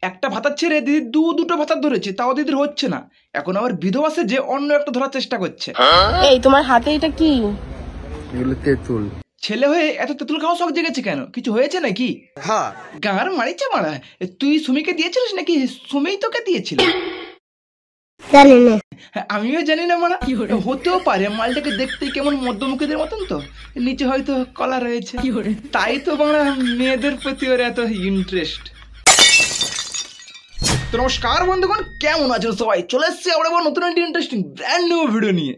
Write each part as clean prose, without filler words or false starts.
একটা ভাতার ছেড়ে দিদি দুটো ভাতার ধরেছে, তাও দিদির হচ্ছে না। এখন আবার বিধবা যে অন্য একটা ধরার চেষ্টা করছে। এই তোমার হাতে এটা কি? তেঁতুল। ছেলে হয়ে এত তেঁতুল খাওয়া শখ জেগেছে কেন? কিছু হয়েছে নাকি? হ্যাঁ। গাঁর মারিছে মারা। তুই সুমিকে দিয়েছিলিস নাকি সুমি তোকে দিয়েছিল? আমিও জানি না মারা, হতেও পারে। মালটাকে দেখতে কেমন মধ্যমুখীদের মতন, তো নিচে হয়তো কলা রয়েছে, তাই তো বাংলা মেয়েদের প্রতি ওর এত ইন্টারেস্ট। তো নমস্কার বন্ধুগণ, কেমন আছেন সবাই? চলে এসছি আমরা নতুন একটি ইন্টারেস্টিং ব্র্যান্ড নিউ ভিডিও নিয়ে।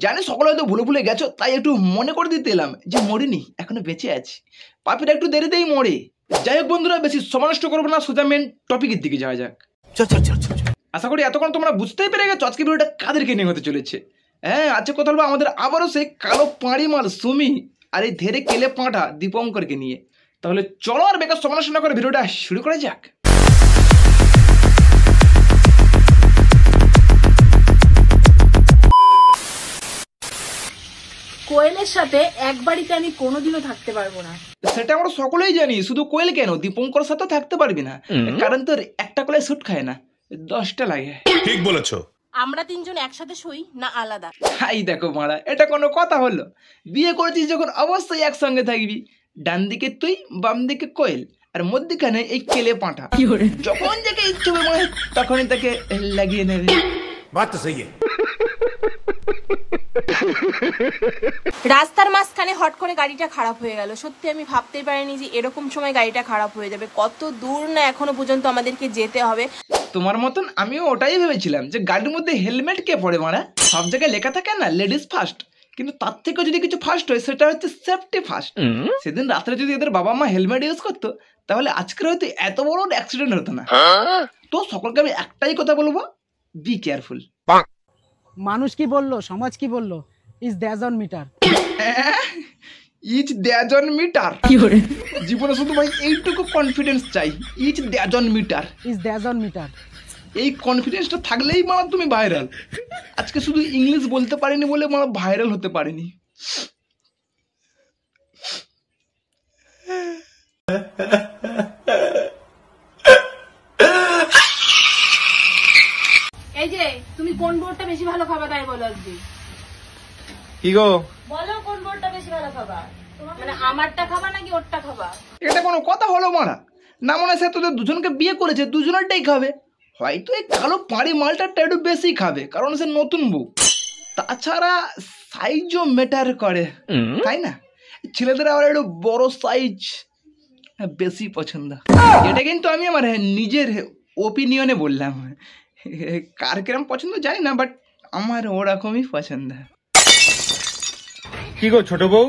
জানি সকলে হয়তো ভুলে গেছো, তাই একটু মনে করে দিতে এলাম যে মরিনি, এখনো বেঁচে আছি। পাপিটা একটু দেরিতেই মরে। যাই হোক বন্ধুরা, বেশি সময় নষ্ট করবো না, সোজা মেন টপিকের দিকে যাওয়া যাক। আশা করি এতক্ষণ তোমরা বুঝতেই পেরে গেছো আজকে ভিডিওটা কাদেরকে নিয়ে হতে চলেছে। হ্যাঁ, আজকে কথা বলবো আমাদের আবারও সেই কালো পাঁড়ি মাল সুমি আর এই ধেরে কেলে পাঁঠা দীপঙ্করকে নিয়ে। তাহলে চলো আর বেকার সময় নষ্ট না করে ভিডিওটা শুরু করা যাক। কোয়েলের সাথে এক বাড়িতে আমি কোনোদিনও থাকতে পারবো না। সেটা আমরা সকলেই জানি, শুধু কোয়েল কেন, দীপঙ্কর সাথে থাকতে পারবি না, কারণ তোর একটা কোলে শুট খায় না, 10টা লাগে। ঠিক বলেছো। আমরা তিনজন একসাথে শুই না আলাদা? হাই দেখো মারা, এটা কোনো কথা হলো? বিয়ে করেছিস যখন অবশ্যই একসঙ্গে থাকবি। ডান দিকে তুই, বাম দিকে কোয়েল, আর মধ্যখানে এই কেলে পাঁঠা। যখন যাকে ইচ্ছে হবে মনে তখনই তাকে লাগিয়ে নেবে। বাত তো সহি। রাস্তার মাঝখানে হট করে গাড়িটা খারাপ হয়ে গেল। সত্যি আমি ভাবতেই পারিনি যে এরকম সময় গাড়িটা খারাপ হয়ে যাবে। কত দূর না এখনো পর্যন্ত আমাদেরকে যেতে হবে। তোমার মতন আমিও ওটাই ভেবেছিলাম যে গাড়ির মধ্যে হেলমেট কে পরে মারা। সব জায়গায় লেখা থাকে না লেডিস ফার্স্ট, কিন্তু তার থেকে যদি কিছু ফার্স্ট হয় সেটা হচ্ছে সেফটি ফার্স্ট। সেদিন রাত্রে যদি এদের বাবা মা হেলমেট ইউজ করতো তাহলে আজকের হয়তো এত বড় অ্যাক্সিডেন্ট হতো না। তো সকলকে আমি একটাই কথা বলবো, বি কেয়ারফুল। মানুষ কি বললো, সমাজ কি বললো, is doesn't matter. It doesn't matter. জীবনে শুধু ভাই এইটুকু কনফিডেন্স চাই, it doesn't matter. Is doesn't matter. এই কনফিডেন্সটা থাকলেই মারা তুমি ভাইরাল। আজকে শুধু ইংলিশ বলতে পারিনি বলে মারা ভাইরাল হতে পারিনি। এই যে তুমি কোন বোর্ডটা বেশি ভালো খাবার তাই বলো আজকে। কি গো বলো কোন বোর্ডটা বেশি ভালো খাবার, মানে আমারটা খাবা নাকি ওরটা খাবা? এটা কোনো কথা হলো মারা? না মনে হয় তোদের দুজনকে বিয়ে করেছে, দুজনেরটাই খাবে। হয়তো এই কালো পাঁড়ি মালটারটা একটু বেশি খাবে কারণ সে নতুন বউ। তাছাড়া সাইজও ম্যাটার করে, তাই না? ছেলেদের আবার একটু বড় সাইজ বেশি পছন্দ। এটা কিন্তু আমি আমার নিজের ওপিনিয়নে বললাম, কার কিরম পছন্দ জানি না, বাট আমার ওরকমই পছন্দ। কি গো ছোট বউ,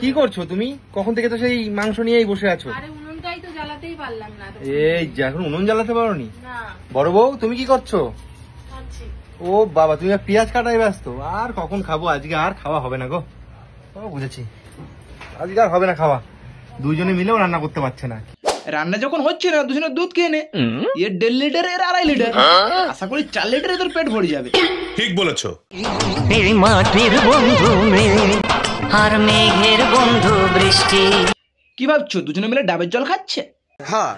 কি করছো তুমি? কখন থেকে তো সেই মাংস নিয়েই বসে আছো। আরে উনুনটাই তো জ্বালাতেই পারলাম না। এই যে এখন উনুন জ্বালাতে পারোনি? না। বড় বউ তুমি কি করছো? আচ্ছা। ও বাবা, তুমি আর পেঁয়াজ কাটায় ব্যস্ত। আর কখন খাবো, আজকে আর খাওয়া হবে না গো। ও বুঝেছি, আজকে আর হবে না খাওয়া। দুইজনে মিলেও রান্না করতে পারছে না। রান্না যখন হচ্ছে না দুজনে দুধ খেয়ে নে। এর 1.5 লিটার, এর 2.5 লিটার। আশা করি 4 লিটার এদের পেট ভরে যাবে। ঠিক বলেছো। এই মাটির বন্ধু আর মেঘের বন্ধু বৃষ্টি। কি ভাবছো দুজনে মিলে ডাবের জল খাচ্ছে? হ্যাঁ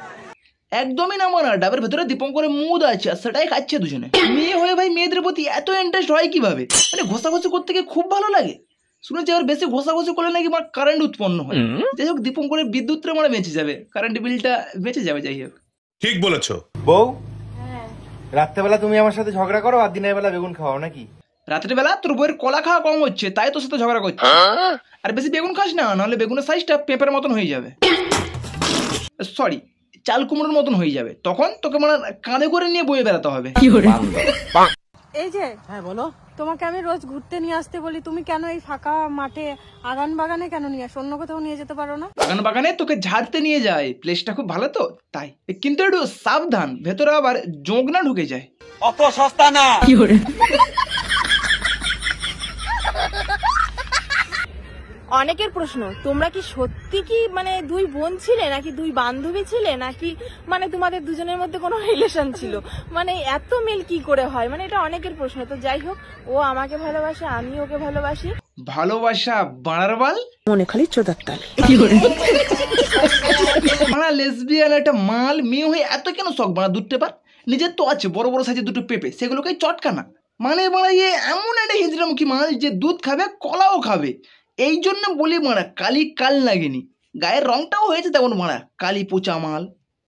একদমই না মানা, ডাবের ভেতরে দীপঙ্করের মুদ আছে আর সেটাই খাচ্ছে দুজনে। মেয়ে হয়ে ভাই মেয়েদের প্রতি এত ইন্টারেস্ট হয় কিভাবে? মানে ঘষাঘষি করতে গিয়ে খুব ভালো লাগে। শুনেছি আবার বেশি ঘষাঘষি করলে নাকি আমার কারেন্ট উৎপন্ন হয়। যাই হোক, দীপঙ্করের বিদ্যুৎটা মানে বেঁচে যাবে, কারেন্ট বিলটা বেঁচে যাবে। যাই হোক, ঠিক বলেছো। বউ, রাত্রেবেলা তুমি আমার সাথে ঝগড়া করো আর দিনের বেলা বেগুন খাওয়াও নাকি? রাত্রিবেলা তোর বইয়ের কলা খাওয়া কম হচ্ছে, তাই তোর সাথে ঝগড়া করছে। আর বেশি বেগুন খাস না, নাহলে বেগুনের সাইজটা পেঁপের মতন হয়ে যাবে, সরি চাল কুমড়োর মতন হয়ে যাবে। তখন তোকে মানে কাঁধে করে নিয়ে বয়ে বেড়াতে হবে। এই যে হ্যাঁ বলো। তোমাকে আমি রোজ ঘুরতে নিয়ে আসতে বলি, তুমি কেন এই ফাঁকা মাঠে আগান বাগানে কেন নিয়ে আসো? অন্য কোথাও নিয়ে যেতে পারো না? বাগান বাগানে তোকে ঝাড়তে নিয়ে যায়, প্লেসটা খুব ভালো তো তাই। কিন্তু একটু সাবধান, ভেতরে আবার জোঁক না ঢুকে যায়। অত সস্তা না। অনেকের প্রশ্ন, তোমরা কি সত্যি কি মানে দুই বোন ছিলে নাকি দুই বান্ধবী ছিলে, নাকি মানে তোমাদের দুজনের মধ্যে কোনো রিলেশন ছিল? মানে এত মিল কি করে হয়? মানে এটা অনেকের প্রশ্ন। তো যাই হোক, ও আমাকে ভালোবাসে, আমি ওকে ভালোবাসি। ভালোবাসা বাড়ার বাল মনে খালি চোদার তাল। মানা লেসবিয়ান একটা মাল মেয়ে হয়ে এত কেন শখ বানা দুধ টেপার? নিজের তো আছে বড় বড় সাইজে দুটো পেঁপে, সেগুলোকে চটকানা। মানে বাড়া এমন একটা হিজড়ামুখী মাল যে দুধ খাবে কলাও খাবে। এই জন্য বলি মারা কালি কাল লাগেনি, গায়ের রংটাও হয়েছে তেমন মারা কালি পোচা মাল।